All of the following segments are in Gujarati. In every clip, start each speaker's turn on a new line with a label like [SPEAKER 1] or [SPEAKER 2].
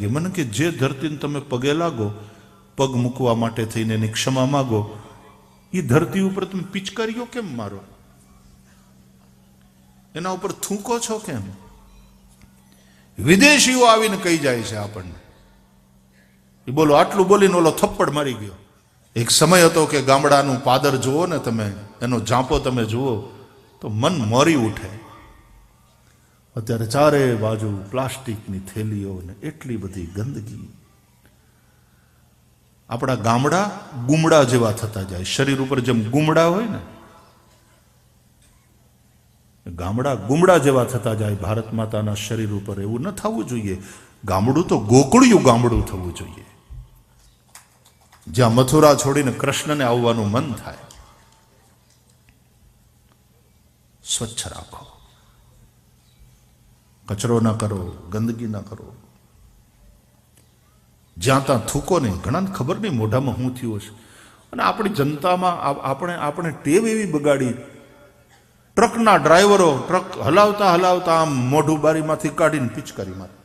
[SPEAKER 1] લાગી. મને કે જે ધરતીને તમે પગે લાગો, પગ મૂકવા માટે થઈને એની ક્ષમા માગો, એ ધરતી ઉપર તમે પિચકારીઓ કેમ મારો? એના ઉપર થૂંકો છો કેમ? વિદેશીઓ આવીને કહી જાય છે આપણને. એ બોલો આટલું બોલીને ઓલો થપ્પડ મારી ગયો. એક સમય હતો કે ગામડાનું પાદર જુઓ ને તમે, એનો ઝાંપો તમે જુઓ તો મન મોરી ઉઠે. અત્યારે ચારે બાજુ પ્લાસ્ટિકની થેલીઓ ને એટલી બધી ગંદકી. આપણા ગામડા ગુમડા જેવા થતા જાય. શરીર ઉપર જેમ ગુમડા હોય ને, ગામડા ગુમડા જેવા થતા જાય ભારત માતાના શરીર ઉપર. એવું ન થવું જોઈએ. ગામડું તો ગોકળિયું ગામડું થવું જોઈએ, જ્યાં મથુરા છોડીને કૃષ્ણને આવવાનું મન થાય. સ્વચ્છ રાખો, કચરો ના કરો, ગંદકી ના કરો. જ્યાં ત્યાં થૂકો નહીં. ઘણાને ખબર નહીં મોઢામાં શું થયું હશે. અને આપણી જનતામાં આપણે ટેવ એવી બગાડી. ટ્રકના ડ્રાઈવરો ટ્રક હલાવતા હલાવતા આમ મોઢું બારીમાંથી કાઢીને પિચકારી મારે.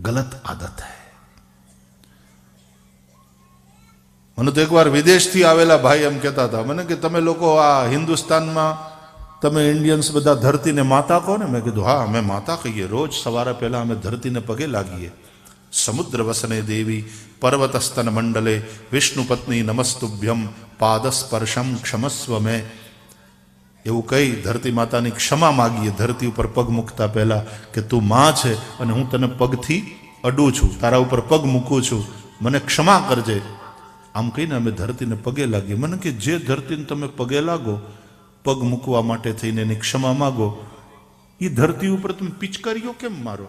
[SPEAKER 1] ગલત આદત હૈ. મને તો એકવાર વિદેશથી આવેલા ભાઈ એમ કહેતા હતા મને કે તમે લોકો આ હિન્દુસ્તાનમાં તમે ઇન્ડિયન્સ બધા ધરતીને માતા કહો ને? મેં કીધું હા, અમે માતા કહીએ. રોજ સવારે પહેલા અમે ધરતીને પગે લાગીએ. સમુદ્ર વસને દેવી પર્વતસ્તન મંડલે વિષ્ણુ પત્ની નમસ્તુભ્યમ પાદસ્પર્શમ ક્ષમસ્વ મેં. એવું કહી ધરતી માતાની ક્ષમા માગીએ ધરતી ઉપર પગ મૂકતા પહેલા કે તું માં છે અને હું તને પગથી અડું છું, તારા ઉપર પગ મૂકું છું, મને ક્ષમા કરજે. આમ કહીને અમે ધરતીને પગે લાગીએ. મને કે જે ધરતીને તમે પગે લાગો, પગ મૂકવા માટે થઈને એની ક્ષમા માગો, એ ધરતી ઉપર તમે પિચકારીઓ કેમ મારો?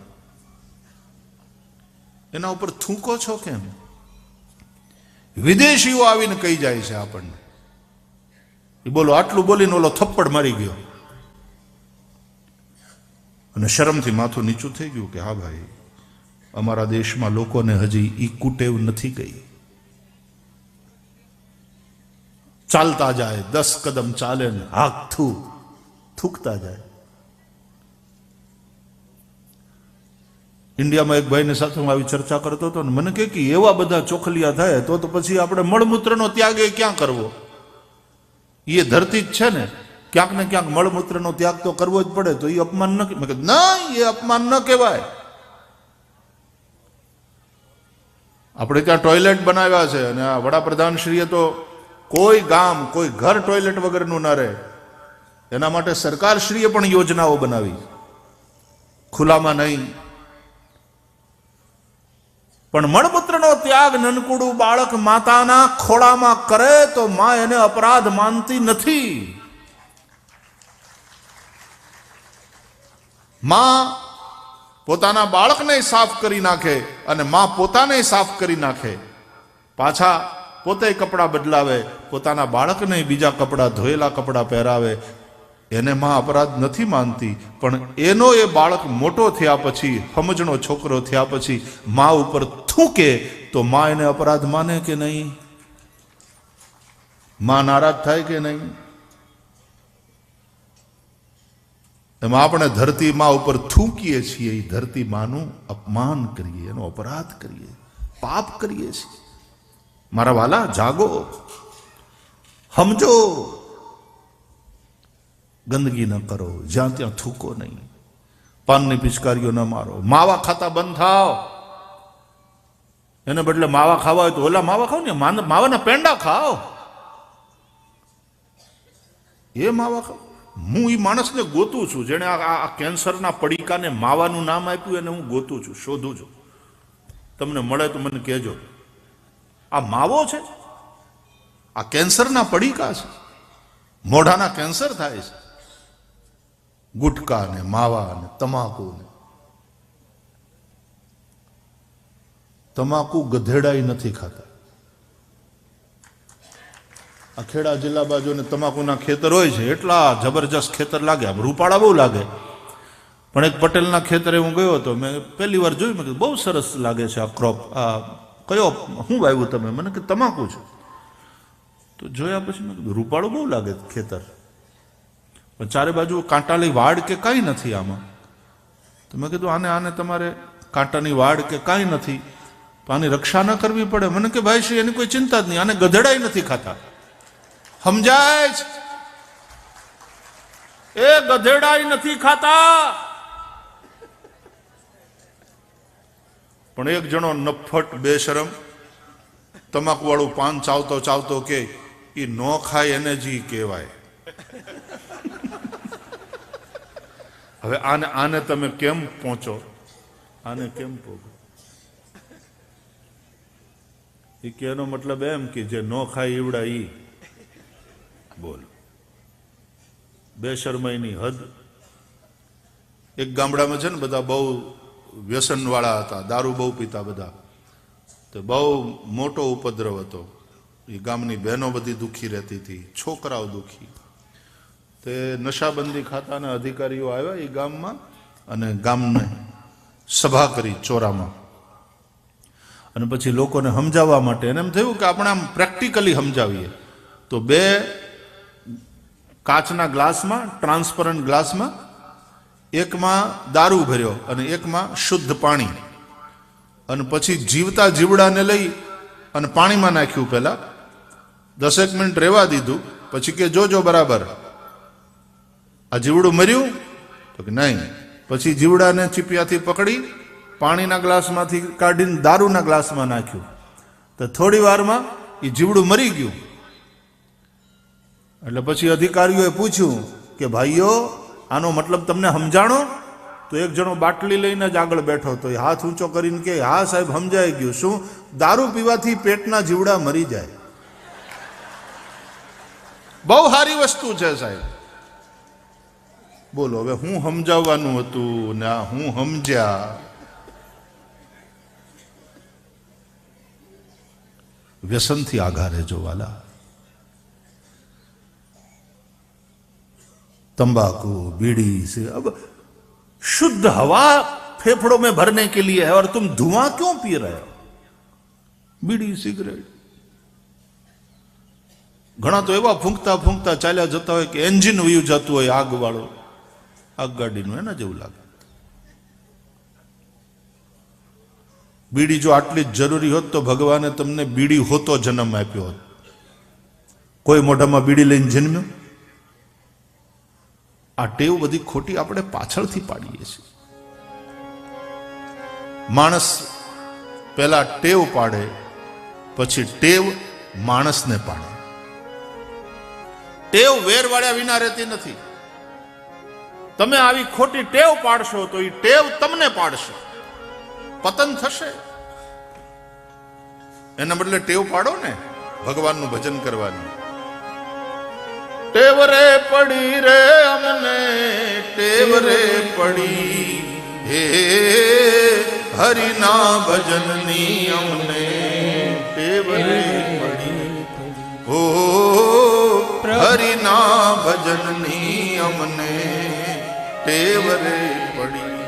[SPEAKER 1] એના ઉપર થૂંકો છો કેમ? વિદેશીઓ આવીને કહી જાય છે આપણને. એ બોલો આટલું બોલીને ઓલો થપ્પડ મારી ગયો. અને શરમથી માથું નીચું થઈ ગયું કે હા ભાઈ, અમારા દેશમાં લોકોને હજી ઈ કુટેવ નથી ગઈ. ચાલતા જાય, 10 કદમ ચાલે ને હાથ થૂકતા જાય. ઇન્ડિયામાં એક ભાઈની સાથે હું આવી ચર્ચા કરતો હતો ને મને કે એવા બધા ચોખલિયા થાય તો પછી આપણે મળમૂત્રનો ત્યાગ એ ક્યાં કરવો? એ ધરતી જ છે ને, ક્યાંક ને ક્યાંક મળમૂત્રનો ત્યાગ તો કરવો જ પડે. તો એ અપમાન ન કહેવાય. ના, એ અપમાન ન કહેવાય. આપણે ત્યાં ટોયલેટ બનાવ્યા છે અને આ વડાપ્રધાન શ્રીએ તો કોઈ ગામ કોઈ ઘર ટોયલેટ વગરનું ના રહે એના માટે સરકારશ્રીએ પણ યોજનાઓ બનાવી. ખુલ્લામાં નહીં, પણ મળમૂત્રનો ત્યાગ નનકુડું બાળક માતાના ખોળામાં કરે તો માં એને અપરાધ માનતી નથી. માં પોતાના બાળકને સાફ કરી નાખે અને માં પોતાને સાફ કરી નાખે, પાછા પોતે કપડાં બદલાવે, પોતાના બાળકને બીજા કપડાં ધોયેલા કપડાં પહેરાવે, એને માં અપરાધ નથી માનતી. પણ એનો એ બાળક મોટો થયા પછી, સમજણો છોકરો થયા પછી માં ઉપર થૂકે તો માં એને અપરાધ માને કે નહીં? માં નારાજ થાય કે નહીં? એમાં આપણે ધરતી માં ઉપર થૂકીએ છીએ, એ ધરતી માનું અપમાન કરીએ, એનો અપરાધ કરીએ, પાપ કરીએ છીએ. મારા વાલા, જાગો, સમજો, ગંદકી ન કરો, જ્યાં ત્યાં થૂકો નહીં, પાનની પિચકારીઓ ન મારો. માવા ખાતા બંધ થાવ. એને બદલે માવા ખાવા હોય તો ઓલા માવા ખાવ ને, માવાના પેંડા ખાઓ. એ માવા ખાવ. હું એ માણસને ગોતું છું જેને આ કેન્સરના પડીકાને માવાનું નામ આપ્યું, એને હું ગોતું છું, શોધું છું. તમને મળે તો મને કહેજો. આ માવો છે, આ કેન્સરના પડીકા છે. મોઢાના કેન્સર થાય છે. ગુટકા ને માવા ને તમાકુ ને. તમાકુ ગધેડાઈ નથી ખાતા. આ ખેડા જિલ્લા બાજુ ને તમાકુના ખેતર હોય છે, એટલા જબરજસ્ત ખેતર લાગે, આમ રૂપાળા બહુ લાગે. પણ એક પટેલના ખેતરે હું ગયો હતો, મેં પહેલી વાર જોયું, મેં કીધું બહુ સરસ લાગે છે આ ક્રોપ. આ કયો શું વાવ્યું તમે? મને કે તમાકુ છે. તો જોયા પછી મેં કીધું રૂપાળું બહુ લાગે ખેતર. પણ ચારે બાજુ કાંટાળી વાડ કે કાંઈ નથી આમાં. તો મેં કીધું આને તમારે કાંટાની વાડ કે કાંઈ નથી, તો આની રક્ષા ન કરવી પડે. મને કે ભાઈ શ્રી એની કોઈ ચિંતા જ નહીં, આને ગધેડાય નથી ખાતા. સમજાય છે? એ ગધેડાય નથી ખાતા. પણ એક જણો નફટ બેશરમ તમાકુ વાળું પાન ચાવતો ચાવતો કે એ ન ખાય એને જી કહેવાય. હવે આને તમે કેમ પહોંચો, આને કેમ પહોંચો? એ કહેવાનો મતલબ એમ કે જે ન ખાય ઈવડા ઈ બોલ. બેશરમાઈની હદ. એક ગામડામાં છે ને બધા બહુ વ્યસન વાળા હતા, દારૂ બહુ પીતા બધા. તો બહુ મોટો ઉપદ્રવ હતો. એ ગામની બહેનો બધી દુઃખી રહેતી હતી, છોકરાઓ દુઃખી. તે નશાબંધી ખાતાના અધિકારીઓ આવ્યા એ ગામમાં અને ગામને સભા કરી ચોરામાં. અને પછી લોકોને સમજાવવા માટે એને એમ થયું કે આપણે આમ પ્રેક્ટિકલી સમજાવીએ. તો 2 કાચના ગ્લાસમાં, ટ્રાન્સપરન્ટ ગ્લાસમાં, એકમાં દારૂ ભર્યો અને એકમાં શુદ્ધ પાણી. અને પછી જીવતા જીવડાને લઈ અને પાણીમાં નાખ્યું. પહેલા 10 મિનિટ રહેવા દીધું. પછી કે જોજો બરાબર આ જીવડું મર્યું? તો કે નહીં. પછી જીવડાને ચીપિયાથી પકડી પાણીના ગ્લાસમાંથી કાઢીને દારૂના ગ્લાસમાં નાખ્યું. તો થોડી વારમાં એ જીવડું મરી ગયું. એટલે પછી અધિકારીઓએ પૂછ્યું કે ભાઈઓ આનો મતલબ તમને સમજાણો? તો એક જણો બાટલી લઈને જ આગળ બેઠો હતો. એ હાથ ઊંચો કરીને કે હા સાહેબ સમજાઈ ગયું. શું? દારૂ પીવાથી પેટના જીવડા મરી જાય. બહુ સારી વસ્તુ છે સાહેબ. બોલો હવે હું સમજાવવાનું હતું ને હું સમજ્યા. વ્યસનથી આઘા રહેજો વાલા. तंबाकू, बीड़ी से अब शुद्ध हवा फेफड़ों में भरने के लिए है और तुम धुआं क्यों पी रहे हो? बीड़ी सिगरेट. घणा तो एवा फूंकता फूंकता चाल्या जता होय के एंजिन वयु जतुं होय आग वाळो. आग गाडीनुं एना जेवुं लागे. बीड़ी जो आटली ज जरूरी होत तो भगवाने तमने बीड़ी होतो जन्म आप्यो होत. कोई मोढामां बीड़ी लईने जन्म्यो? આ ટેવ બધી ખોટી આપણે પાછળથી પાડીએ છીએ. માણસ પહેલા ટેવ પાડે, પછી ટેવ માણસને પાડે. ટેવ વેર વાળ્યા વિના રહેતી નથી. તમે આવી ખોટી ટેવ પાડશો તો એ ટેવ તમને પાડશે, પતન થશે. એના બદલે ટેવ પાડો ને ભગવાનનું ભજન કરવાની. ટેવ રે પડી રે અમને, ટેવ રે પડી હે હરિના ભજનની અમને. ટેવ રે પડી ઓ હરિના ભજનની અમને. ટેવ રે પડી.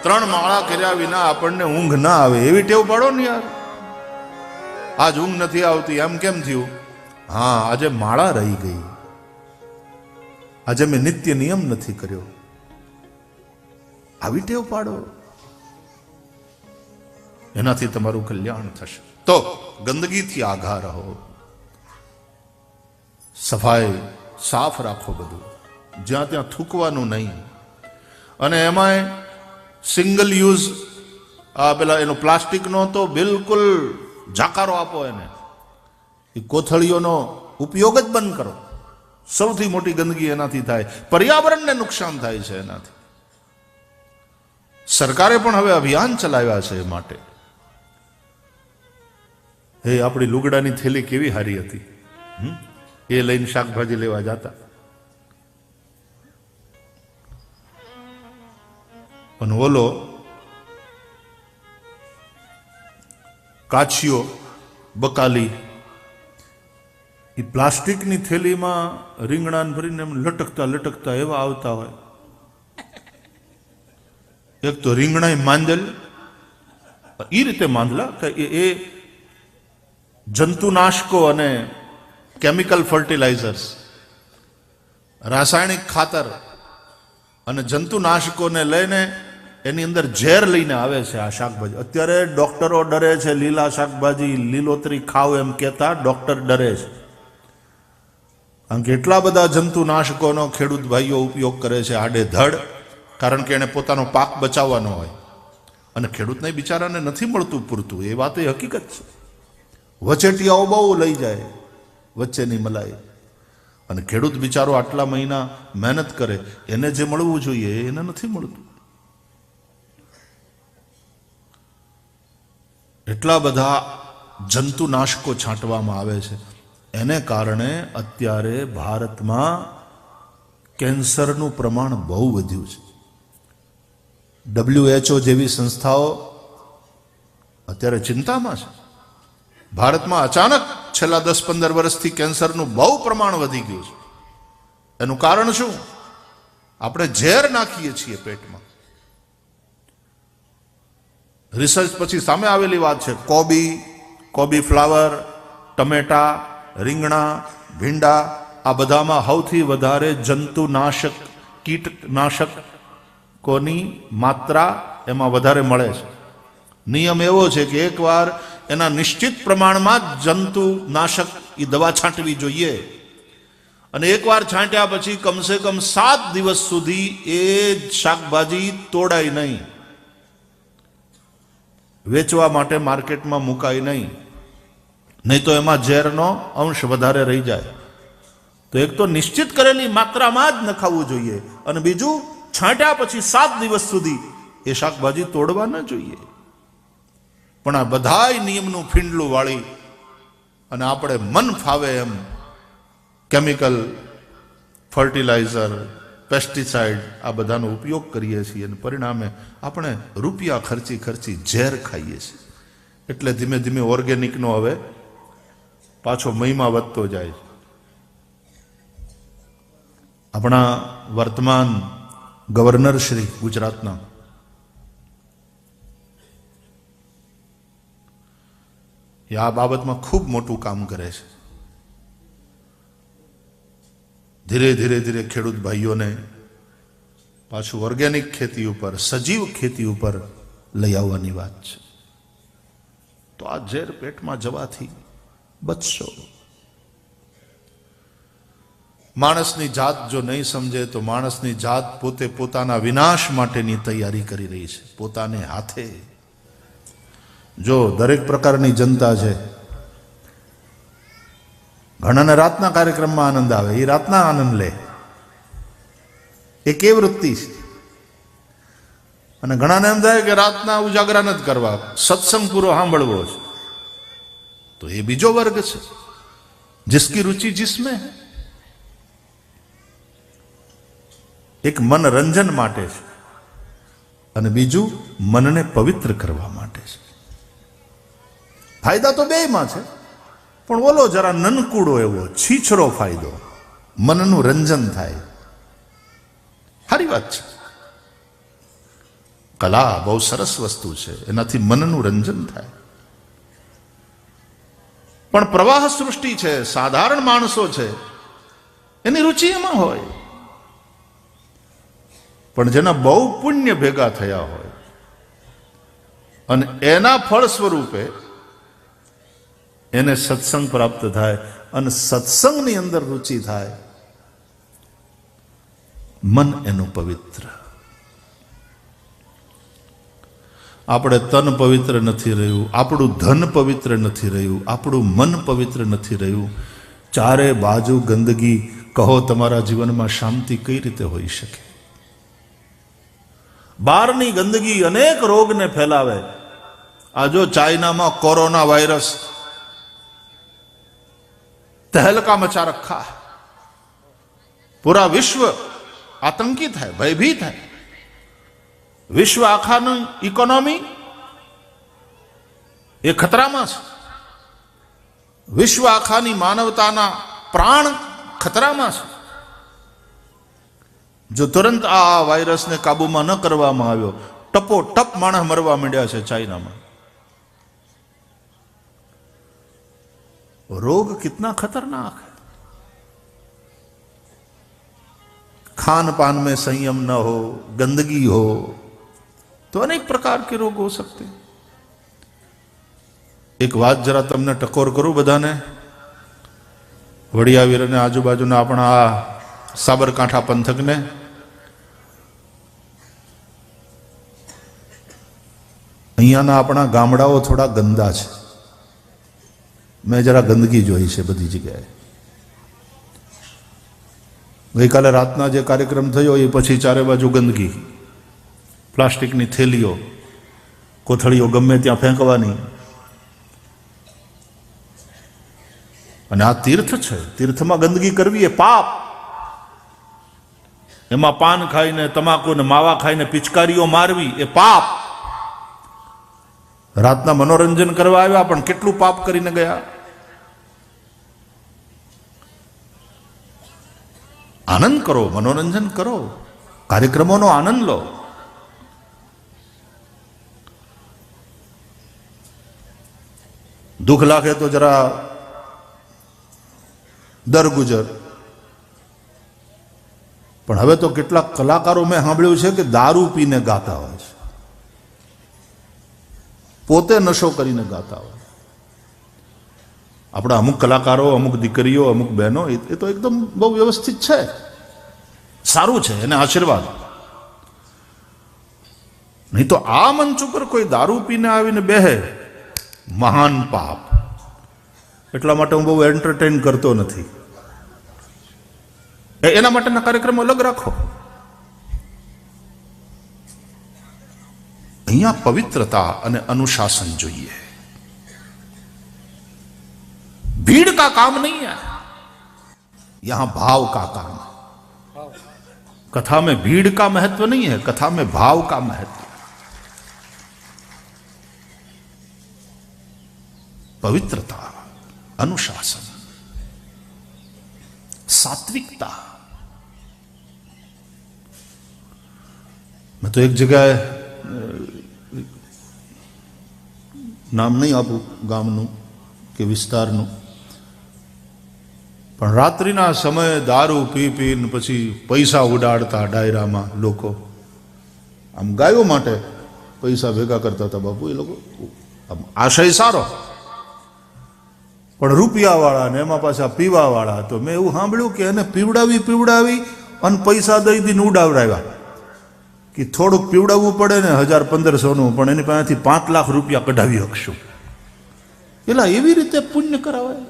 [SPEAKER 1] 3 માળા કર્યા વિના આપણને ઊંઘ ના આવે એવી ટેવ પાડો ને યાર. આજ ઊંઘ નથી આવતી એમ કેમ થયું? હા, આજે માળા રહી ગઈ, આજે મેં નિત્ય નિયમ નથી કર્યો. આવી ટેવ પાડો, એનાથી તમારું કલ્યાણ થશે. તો ગંદગીથી આઘા રહો, સફાઈ સાફ રાખો, બધું જ્યાં ત્યાં થૂકવાનું નહીં. અને એમાંય સિંગલ યુઝ પેલા એનો પ્લાસ્ટિકનો તો બિલકુલ જાકારો આપો એને. એ કોથળીઓનો ઉપયોગ જ બંધ કરો. સૌથી મોટી ગંદકી એનાથી થાય, પર્યાવરણને નુકસાન થાય છે એનાથી. સરકારે પણ હવે અભિયાન ચલાવ્યા છે એ માટે. હે આપણી લુગડાની થેલી કેવી હારી હતી, એ લઈને શાકભાજી લેવા જતા. અને ઓલો કાચીઓ બકાલી એ પ્લાસ્ટિકની થેલીમાં રીંગણાને ભરીને એમ લટકતા લટકતા એવા આવતા હોય. એક તો રીંગણા માંદલ એ રીતે માંદલા કે એ જંતુનાશકો અને કેમિકલ ફર્ટિલાઇઝર્સ રાસાયણિક ખાતર અને જંતુનાશકોને લઈને એની અંદર ઝેર લઈને આવે છે આ શાકભાજી. અત્યારે ડોક્ટરો ડરે છે લીલા શાકભાજી લીલોતરી ખાવ એમ કહેતા ડોક્ટર ડરે છે. કારણ કે એટલા બધા જંતુનાશકોનો ખેડૂત ભાઈઓ ઉપયોગ કરે છે આડેધડ, કારણ કે એને પોતાનો પાક બચાવવાનો હોય અને ખેડૂતને બિચારાને નથી મળતું પૂરતું. એ વાત એ હકીકત છે. વચેટિયાઓ બહુ લઈ જાય વચ્ચેની મલાઈ, અને ખેડૂત બિચારો આટલા મહિના મહેનત કરે, એને જે મળવું જોઈએ એને નથી મળતું. એટલા બધા જંતુનાશકો છાંટવામાં આવે છે. એને કારણે અત્યારે ભારતમાં કેન્સરનું પ્રમાણ બહુ વધ્યું છે. WHO જેવી સંસ્થાઓ અત્યારે ચિંતામાં છે. ભારતમાં અચાનક છેલ્લા 10-15 વર્ષથી કેન્સરનું બહુ પ્રમાણ વધી ગયું છે. એનું કારણ શું? આપણે ઝેર નાખીએ છીએ પેટમાં. રિસર્ચ પછી સામે આવેલી વાત છે. કોબી ફ્લાવર, ટમેટા, રીંગણા, ભીંડા, આ બધામાં સૌથી વધારે જંતુનાશક કીટનાશકોની માત્રા એમાં વધારે મળે છે. નિયમ એવો છે કે એકવાર એના નિશ્ચિત પ્રમાણમાં જ જંતુનાશક એ દવા છાંટવી જોઈએ, અને એકવાર છાંટ્યા પછી કમસે કમ 7 દિવસ સુધી એ શાકભાજી તોડાય નહીં, વેચવા માટે માર્કેટમાં મુકાય નહીં, નહીં તો એમાં ઝેરનો અંશ વધારે રહી જાય. તો એક તો નિશ્ચિત કરેલી માત્રામાં જ નખાવવું જોઈએ, અને બીજું છાંટ્યા પછી 7 દિવસ સુધી એ શાકભાજી તોડવા ન જોઈએ. પણ આ બધાય નિયમનું ફીંડલું વાળી અને આપણે મન ફાવે એમ કેમિકલ, ફર્ટિલાઇઝર, પેસ્ટિસાઇડ આ બધાનો ઉપયોગ કરીએ છીએ, અને પરિણામે આપણે રૂપિયા ખર્ચી ઝેર ખાઈએ છીએ. એટલે ધીમે ધીમે ઓર્ગેનિકનો હવે પાછો મહિમા વધતો જાય છે. આપણા વર્તમાન ગવર્નર શ્રી ગુજરાતના એ આ બાબતમાં ખૂબ મોટું કામ કરે છે. ધીરે ધીરે ખેડૂત ભાઈઓને પાછું ઓર્ગેનિક ખેતી ઉપર, સજીવ ખેતી ઉપર લઈ આવવાની વાત છે. તો આ ઝેર પેટમાં જવાથી બચશો. માણસની જાત જો નહીં સમજે તો માણસની જાત પોતે પોતાના વિનાશ માટેની તૈયારી કરી રહી છે, પોતાને હાથે. જો દરેક પ્રકારની જનતા છે, ઘણાને રાતના કાર્યક્રમમાં આનંદ આવે, એ રાતના આનંદ લે, એ કેવી વૃત્તિ છે. અને ઘણાને એમ થાય કે રાતના ઉજાગરા નથી કરવા, સત્સંગ પૂરો સાંભળવો છે. તો એ બીજો વર્ગ છે, જિસકી રુચિ જિસમેં. એક મનરંજન માટે છે અને બીજું મનને પવિત્ર કરવા માટે છે. ફાયદા તો બેયમાં છે, પણ ઓલો જરા નનકુડો એવો છીછરો ફાયદો, મનનું રંજન થાય. સારી વાત છે. કલા બહુ સરસ વસ્તુ છે, એનાથી મનનું રંજન થાય. પણ પ્રવાહ સૃષ્ટિ છે, સાધારણ માણસો છે, એની રુચિ એમાં હોય. પણ જેના બહુ પુણ્ય ભેગા થયા હોય અને એના ફળ સ્વરૂપે એને સત્સંગ પ્રાપ્ત થાય અને સત્સંગની અંદર રુચિ થાય, મન એનું પવિત્ર. આપણે તન પવિત્ર નથી રહ્યું, આપણું ધન પવિત્ર નથી રહ્યું, આપણું મન પવિત્ર નથી રહ્યું. ચારે બાજુ ગંદગી, કહો તમારા જીવનમાં શાંતિ કઈ રીતે હોઈ શકે? બહારની ગંદગી અનેક રોગને ફેલાવે. આ જો ચાઇનામાં કોરોના વાયરસ તહેલકા મચા રખા, પૂરા વિશ્વ આતંકિત है, भयभीत है. વિશ્વ આખાનું ઇકોનોમી એ ખતરામાં છે. વિશ્વ આખાની માનવતાના પ્રાણ ખતરામાં છે. જો તુરંત આ વાયરસને કાબૂમાં ન કરવામાં આવ્યો, ટપોટપ માણસ મરવા માંડ્યા છે ચાઇનામાં. रोग कितना खतरनाक है. खान पान में संयम न हो, गंदगी हो, तो अनेक प्रकार के रोग हो सकते हैं। एक बात जरा तमने टकोर करूं बधाने, वड़ियावीर ने आजूबाजूना अपना साबरकांठा पंथक ने अहींयाना अपना गामडाओ थोड़ा गंदा है। मैं जरा गंदगी जोई है बधी जगह। गई काले रातना जे कार्यक्रम थयो ए पछी चारे बाजू गंदगी, प्लास्टिकनी थेलीओ, कोथळीओ गमे त्यां फेंकवानी। अने आ तीर्थ छे, तीर्थमां गंदगी करवी ए पाप। एमां पान खाईने, तमाकू ने मावा खाईने पिचकारीओ मारवी ए पाप। रातना मनोरंजन करवा आव्या पण केटलुं पाप करीने गया। आनंद करो, मनोरंजन करो, कार्यक्रमों आनंद लो। दुख लागे तो जरा दर गुजर। पण हवे तो केटलाक कलाकारों में सांभळ्युं छे कि दारू पीने गाता होय छे, पोते नशो करीने गाता होय। अपना अमुक कलाकारों, अमुक दीकरीओ, अमुक बहनों ये तो एकदम बहु व्यवस्थित है, सारू है, एने आशीर्वाद। नहीं तो आ मंच पर कोई दारू पीने आवीने बेहे, महान पाप। એટલા માટે હું બહુ એન્ટરટેન કરતો નથી। એના માટેના કાર્યક્રમ અલગ રાખો। અહીંયા પવિત્રતા અને અનુશાસન જોઈએ। भीड़ का काम नहीं है, यहां भाव का काम है। कथा में भीड़ का महत्व नहीं है, कथा में भाव का महत्व है। पवित्रता, अनुशासन, सात्विकता। मैं तो एक जगह नाम नहीं आपू गामनु के विस्तारनु, पण रात्रिना समय दारू पी पीने पछी पैसा उडाड़ता डायरामां लोको। आम गायो माटे पैसा भेगा करता था बापू ए लोको। आम आशय सारो, पण रूपियावाळा ने एमां पाछा पीवावाळा। तो मैं एवुं सांभळ्युं के एने पीवडावी अने पैसा दई दीने उडावराव्या कि थोड़ुंक पीवडावવું પડે ને 1000-1500 पण एनी पासेथी 5 लाख રૂપિયા કઢાવી શકશું। एला एवी रीते पुण्य करावाय।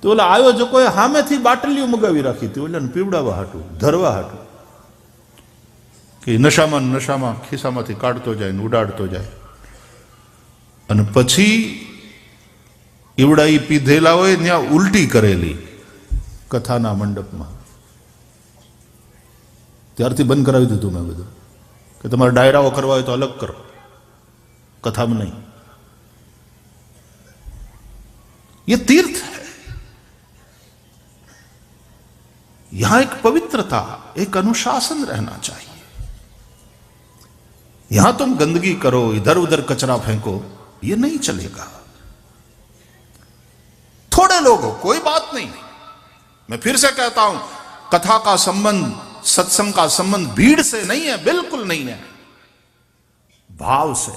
[SPEAKER 1] तो ओला आयोजकोए सामेथी बाटलीओ मगावी राखी थी, ओलाने पीवडावा हाटू, धरवा हाटू, कि नशामां खिस्सामांथी काढतो जाय ने उडाडतो जाय। अने पछी ईवड़ा पीधेला होय त्यां उल्टी करेली कथाना मंडपमां। त्यारथी बंध करावी दीधुं मैं बधुं कि तमारे डायराओ करवा होय तो अलग करो, कथामां नहीं। ये तीर्थ है। यहां एक पवित्रता, एक अनुशासन रहना चाहिए। यहां तुम गंदगी करो, इधर उधर कचरा फेंको, ये नहीं चलेगा। थोड़े लोग हो, कोई बात नहीं। मैं फिर से कहता हूं, कथा का संबंध, सत्संग का संबंध भीड़ से नहीं है, बिल्कुल नहीं है, भाव से।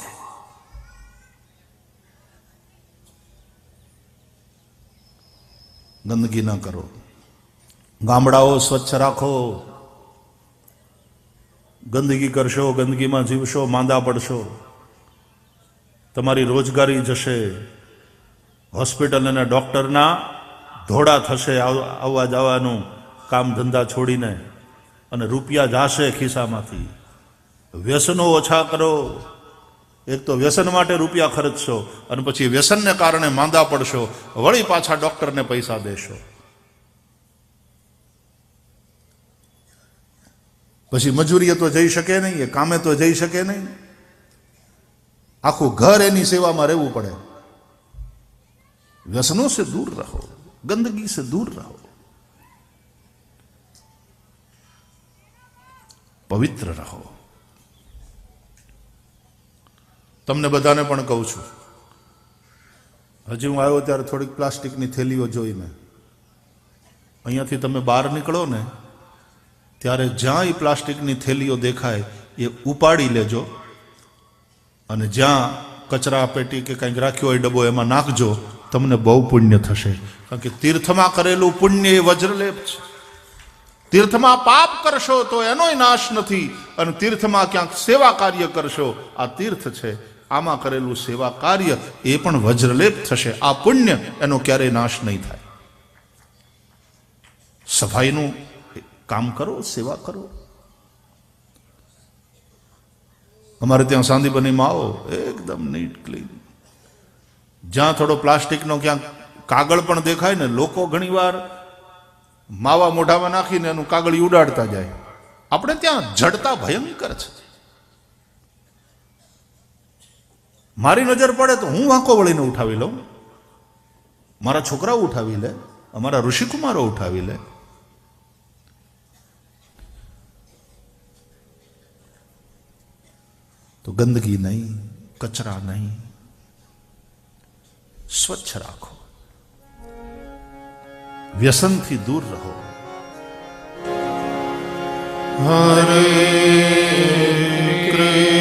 [SPEAKER 1] गंदगी ना करो, गामडाओ स्वच्छ राखो। गंदगी करशो, गंदगी में जीवशो, मांदा पड़शो, तमारी रोजगारी जशे, होस्पिटल ने डॉक्टर ना धोड़ा थशे आववा जवानुं काम धंधा छोड़ीने, अने रूपिया जाशे खिस्सामांथी। व्यसनो ओछा करो। एक तो व्यसन माटे रूपिया खर्चशो अने पछी व्यसन ने कारणे मांदा पड़शो, वળી पाछा डॉक्टर ने पैसा देशो। पछी मजूरीए तो जई शके नहीं, कामे तो जई शके नहीं, आखुं घर एनी सेवामां रहेवुं पड़े। व्यसनों से दूर रहो, गंदगी से दूर रहो, पवित्र रहो। तमने बधाने पण कहूं छुं, हजी हूँ आव्यो त्यारे थोड़ीक प्लास्टिकनी थेलीओ जोईने અહીંયાથી તમે બહાર નીકળો ને ત્યારે જ્યાં એ પ્લાસ્ટિકની થેલીઓ દેખાય એ ઉપાડી લેજો અને જ્યાં કચરા પેટી કે કંઈક રાખ્યો હોય ડબ્બો એમાં નાખજો. તમને બહુ પુણ્ય થશે. કારણ કે તીર્થમાં કરેલું પુણ્ય એ વજ્રલેપ છે. તીર્થમાં પાપ કરશો તો એનોય નાશ નથી, અને તીર્થમાં ક્યાંક સેવા કાર્ય કરશો, આ તીર્થ છે, આમાં કરેલું સેવા કાર્ય એ પણ વજ્રલેપ થશે. આ પુણ્ય એનો ક્યારેય નાશ નહીં થાય. સફાઈનું કામ કરો, સેવા કરો. અમારે ત્યાં સાંદીપનીમાં આવો, એકદમ નીટ ક્લીન. જ્યાં થોડો પ્લાસ્ટિકનો ક્યાંક કાગળ પણ દેખાય ને, લોકો ઘણીવાર માવા મોઢામાં નાખીને એનું કાગળ ઉડાડતા જાય. આપણે ત્યાં જડતા ભયંકર છે. મારી નજર પડે તો હું વાંકો વળીને ઉઠાવી લઉં, મારા છોકરાઓ ઉઠાવી લે, અમારા ઋષિકુમારો ઉઠાવી લે. તો ગંદકી નહીં, કચરા નહીં, સ્વચ્છ રાખો, વ્યસનથી દૂર રહો. હરે કૃષ્ણ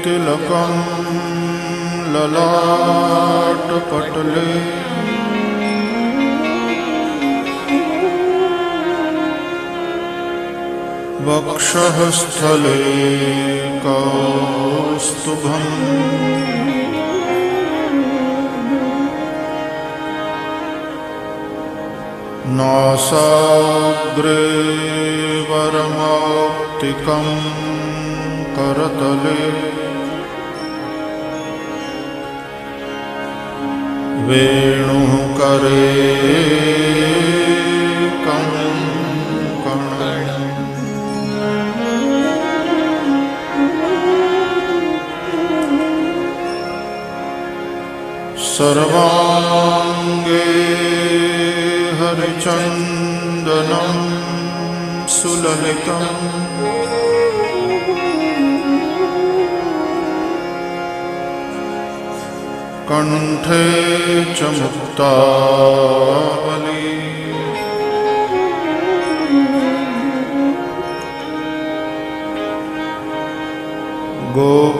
[SPEAKER 1] तिलकं ललाटपटले वक्षःस्थले कौस्तुभम् नासाग्रे वरमौक्तिकं करतले वेणुकरे कङ्कणम् सर्वाङ्गे हरिचन्दनं सुललितम् कण्ठे च मुक्तावली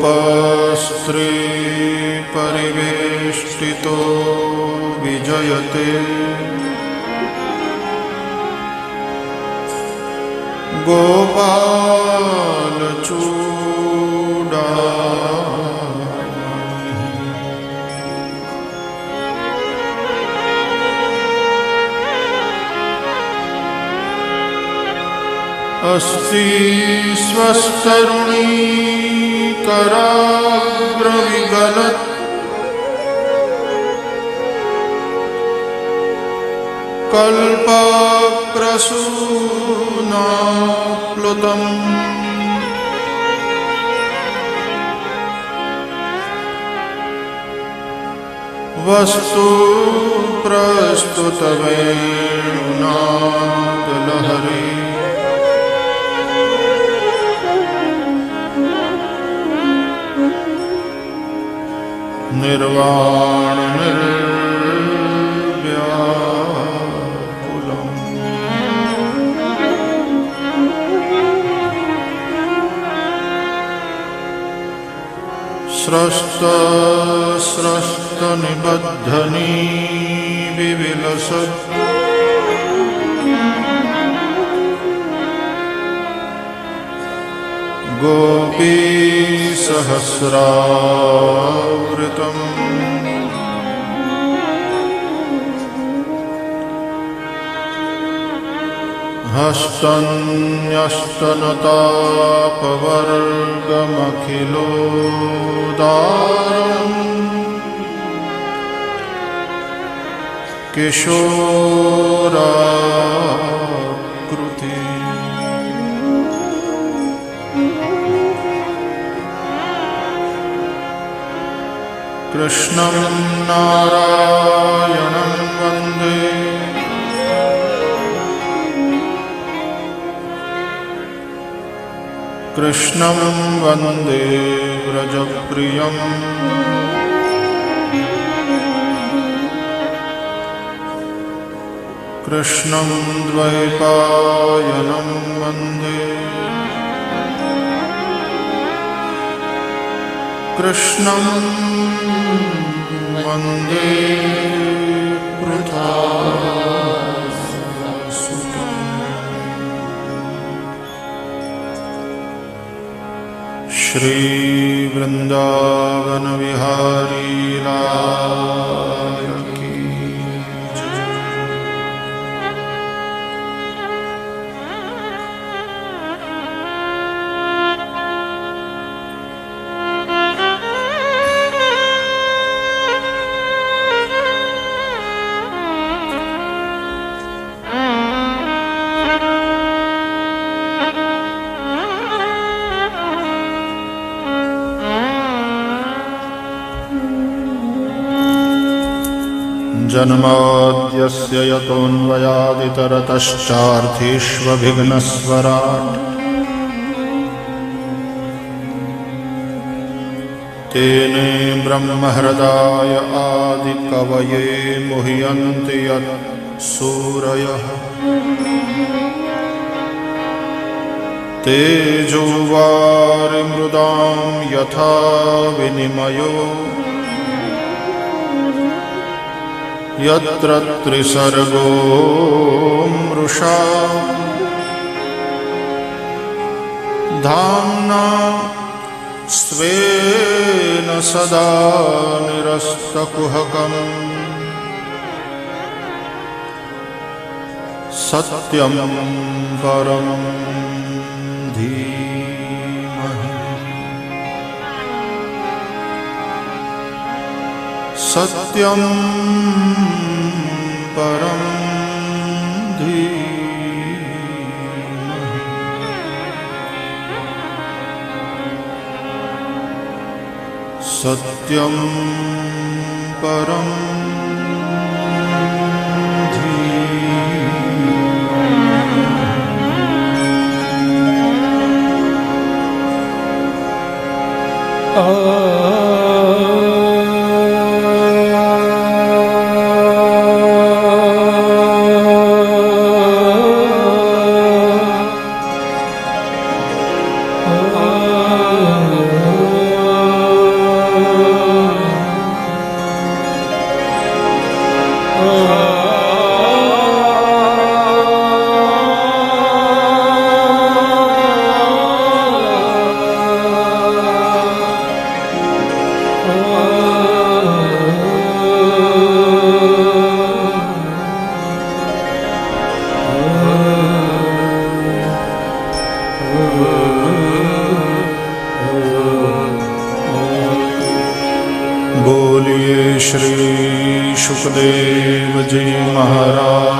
[SPEAKER 1] गोपस्त्री परिवेष्टितो विजयते गोपालचूडा अस्ति स्वस्तरुणी कराग्रविगलत् कल्पक्रसूनाप्लुतम् वस्तु प्रस्तुतवेणुनादलहरी निर्वाण निर्व्याकुलम् स्रस्त स्रस्त निबद्धनी विविलसत् गोपी सहस्रावृतम् हस्तन्यस्तनतापवर्गमखिलोदारम् किशोराकृति कृष्णं नारायणं वन्दे कृष्णं वन्दे व्रजप्रियम् कृष्णं द्वैपायनं वन्दे कृष्णं वन्दे पृथासुतम्। श्री वृंदावन विहारी लाल की जय। जन्माद्यस्य यतोऽन्वयादितरतश्चार्थेष्वभिघ्नस्वराट् तेने ब्रह्महृदाय आदिकवये मुह्यन्ति यत् सूरयः तेजो वारिमृदां यथा विनिमयो यत्र त्रिसर्गो मृषा धाम्ना स्वेन सदा निरस्तकुहकम् सत्यं परं धीमहि सत्यं परं धीमहि। सत्यं परं धीमहि। बोलिए श्री सुखदेव जी महाराज